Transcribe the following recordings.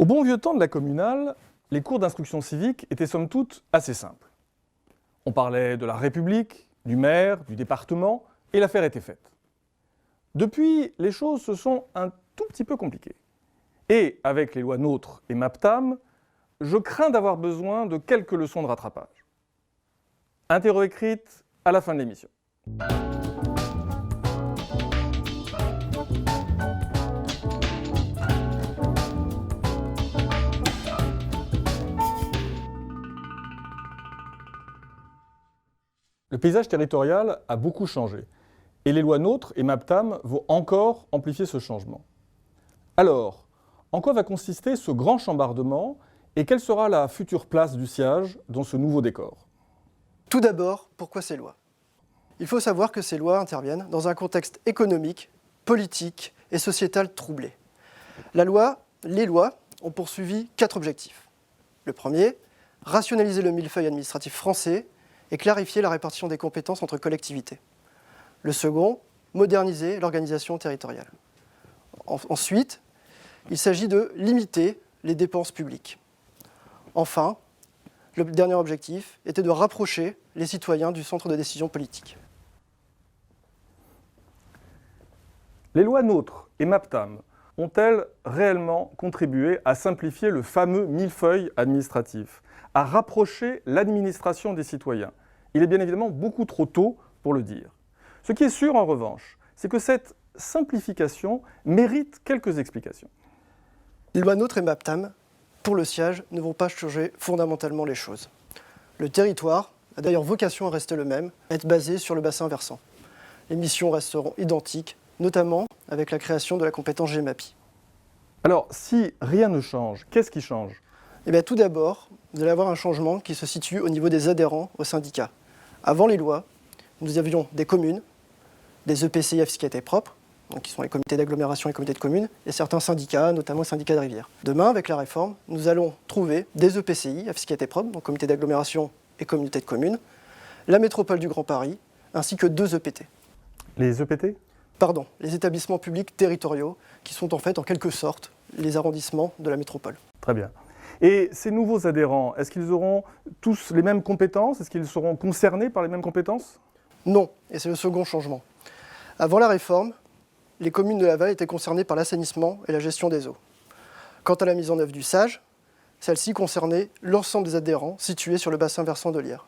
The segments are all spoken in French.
bon vieux temps de la communale, les cours d'instruction civique étaient somme toute assez simples. On parlait de la République, du maire, du département, et l'affaire était faite. Depuis, les choses se sont un tout petit peu compliquées. Et avec les lois NOTRe et MAPTAM, je crains d'avoir besoin de quelques leçons de rattrapage. Interro écrite à la fin de l'émission. Le paysage territorial a beaucoup changé, et les lois NOTRe et MAPTAM vont encore amplifier ce changement. Alors, en quoi va consister ce grand chambardement, et quelle sera la future place du siège dans ce nouveau décor? Tout d'abord, pourquoi ces lois? Il faut savoir que ces lois interviennent dans un contexte économique, politique et sociétal troublé. Les lois ont poursuivi 4 objectifs. Le premier, rationaliser le millefeuille administratif français et clarifier la répartition des compétences entre collectivités. Le second, moderniser l'organisation territoriale. Ensuite, il s'agit de limiter les dépenses publiques. Enfin, le dernier objectif était de rapprocher les citoyens du centre de décision politique. Les lois NOTRe et MAPTAM ont-elles réellement contribué à simplifier le fameux millefeuille administratif, à rapprocher l'administration des citoyens? Il est bien évidemment beaucoup trop tôt pour le dire. Ce qui est sûr en revanche, c'est que cette simplification mérite quelques explications. Les lois NOTRe et MAPTAM, pour le siège, ne vont pas changer fondamentalement les choses. Le territoire a d'ailleurs vocation à rester le même, à être basé sur le bassin versant. Les missions resteront identiques, notamment avec la création de la compétence GEMAPI. Alors, si rien ne change, qu'est-ce qui change? Eh bien, tout d'abord, vous allez avoir un changement qui se situe au niveau des adhérents au syndicat. Avant les lois, nous avions des communes, des EPCI à fiscalité propre, donc qui sont les comités d'agglomération et les comités de communes, et certains syndicats, notamment les syndicats de rivière. Demain, avec la réforme, nous allons trouver des EPCI à fiscalité propre, donc comités d'agglomération et communautés de communes, la métropole du Grand Paris, ainsi que 2 EPT. Les EPT? Pardon, les établissements publics territoriaux, qui sont en fait, en quelque sorte, les arrondissements de la métropole. Très bien. Et ces nouveaux adhérents, est-ce qu'ils auront tous les mêmes compétences? Est-ce qu'ils seront concernés par les mêmes compétences? Non, et c'est le second changement. Avant la réforme, les communes de l'aval étaient concernées par l'assainissement et la gestion des eaux. Quant à la mise en œuvre du SAGE, celle-ci concernait l'ensemble des adhérents situés sur le bassin versant de l'Yerres.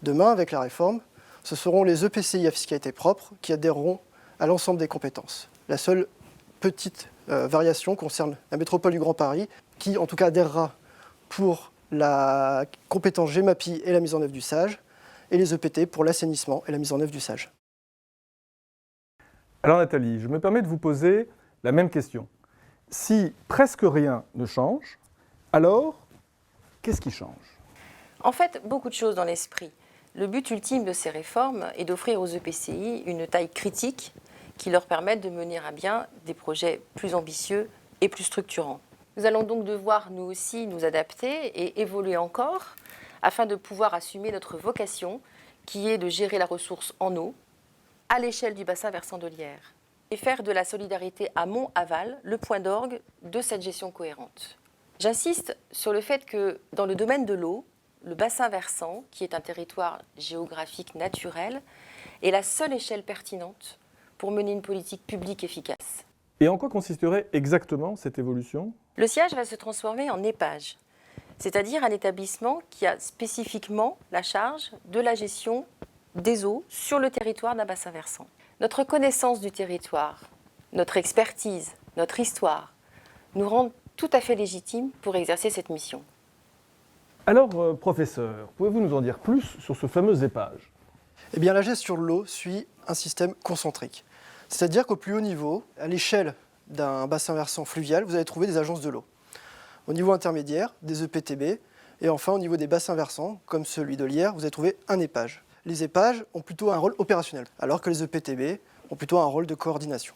Demain, avec la réforme, ce seront les EPCI à fiscalité propre qui adhéreront à l'ensemble des compétences. La seule petite variation concerne la métropole du Grand Paris, qui en tout cas adhérera pour la compétence GEMAPI et la mise en œuvre du SAGE, et les EPT pour l'assainissement et la mise en œuvre du SAGE. Alors Nathalie, je me permets de vous poser la même question. Si presque rien ne change, alors qu'est-ce qui change? En fait, beaucoup de choses dans l'esprit. Le but ultime de ces réformes est d'offrir aux EPCI une taille critique qui leur permette de mener à bien des projets plus ambitieux et plus structurants. Nous allons donc devoir, nous aussi, nous adapter et évoluer encore afin de pouvoir assumer notre vocation qui est de gérer la ressource en eau à l'échelle du bassin versant de l'Yerres et faire de la solidarité amont-aval le point d'orgue de cette gestion cohérente. J'insiste sur le fait que dans le domaine de l'eau, le bassin versant, qui est un territoire géographique naturel, est la seule échelle pertinente pour mener une politique publique efficace. Et en quoi consisterait exactement cette évolution? Le siège va se transformer en EPAGE, c'est-à-dire un établissement qui a spécifiquement la charge de la gestion des eaux sur le territoire d'un bassin versant. Notre connaissance du territoire, notre expertise, notre histoire nous rendent tout à fait légitimes pour exercer cette mission. Alors, professeur, pouvez-vous nous en dire plus sur ce fameux EPAGE? Eh bien, la gestion de l'eau suit un système concentrique. C'est-à-dire qu'au plus haut niveau, à l'échelle d'un bassin versant fluvial, vous allez trouver des agences de l'eau. Au niveau intermédiaire, des EPTB, et enfin au niveau des bassins versants, comme celui de l'Yerres, vous allez trouver un EPAGE. Les EPAGE ont plutôt un rôle opérationnel, alors que les EPTB ont plutôt un rôle de coordination.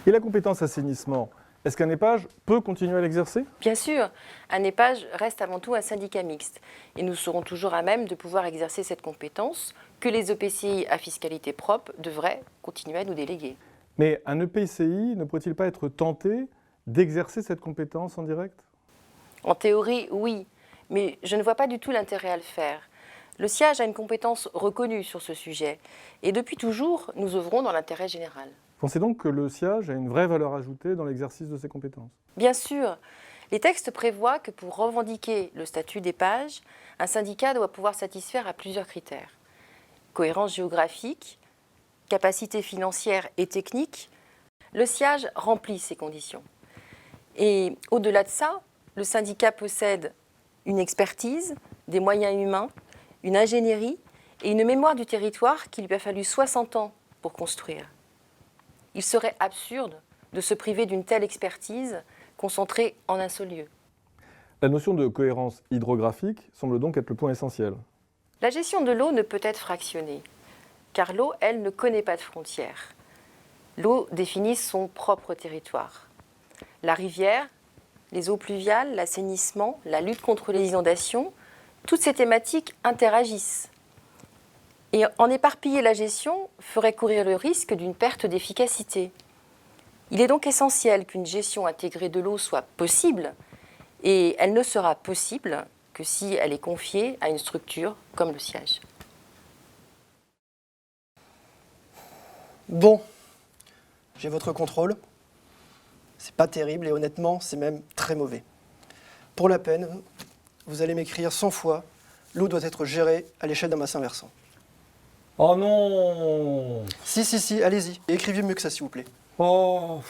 Et la compétence assainissement, est-ce qu'un EPAGE peut continuer à l'exercer? Bien sûr, un EPAGE reste avant tout un syndicat mixte et nous serons toujours à même de pouvoir exercer cette compétence que les EPCI à fiscalité propre devraient continuer à nous déléguer. Mais un EPCI ne pourrait-il pas être tenté d'exercer cette compétence en direct? En théorie, oui, mais je ne vois pas du tout l'intérêt à le faire. Le SIAGE a une compétence reconnue sur ce sujet, et depuis toujours, nous œuvrons dans l'intérêt général. Vous pensez donc que le SIAGE a une vraie valeur ajoutée dans l'exercice de ses compétences? Bien sûr, les textes prévoient que pour revendiquer le statut d'EPAGE, un syndicat doit pouvoir satisfaire à plusieurs critères. Cohérence géographique, capacité financière et technique, le SIAGE remplit ces conditions. Et au-delà de ça, le syndicat possède une expertise, des moyens humains, une ingénierie et une mémoire du territoire qu'il lui a fallu 60 ans pour construire. Il serait absurde de se priver d'une telle expertise concentrée en un seul lieu. La notion de cohérence hydrographique semble donc être le point essentiel. La gestion de l'eau ne peut être fractionnée, car l'eau, elle, ne connaît pas de frontières. L'eau définit son propre territoire. La rivière, les eaux pluviales, l'assainissement, la lutte contre les inondations, toutes ces thématiques interagissent. Et en éparpiller la gestion ferait courir le risque d'une perte d'efficacité. Il est donc essentiel qu'une gestion intégrée de l'eau soit possible, et elle ne sera possible que si elle est confiée à une structure comme le SIAGE. Bon, j'ai votre contrôle. C'est pas terrible et honnêtement, c'est même très mauvais. Pour la peine, vous allez m'écrire 100 fois « L'eau doit être gérée à l'échelle d'un bassin versant ». Oh non! Si, allez-y. Et écrivez mieux que ça, s'il vous plaît. Oh!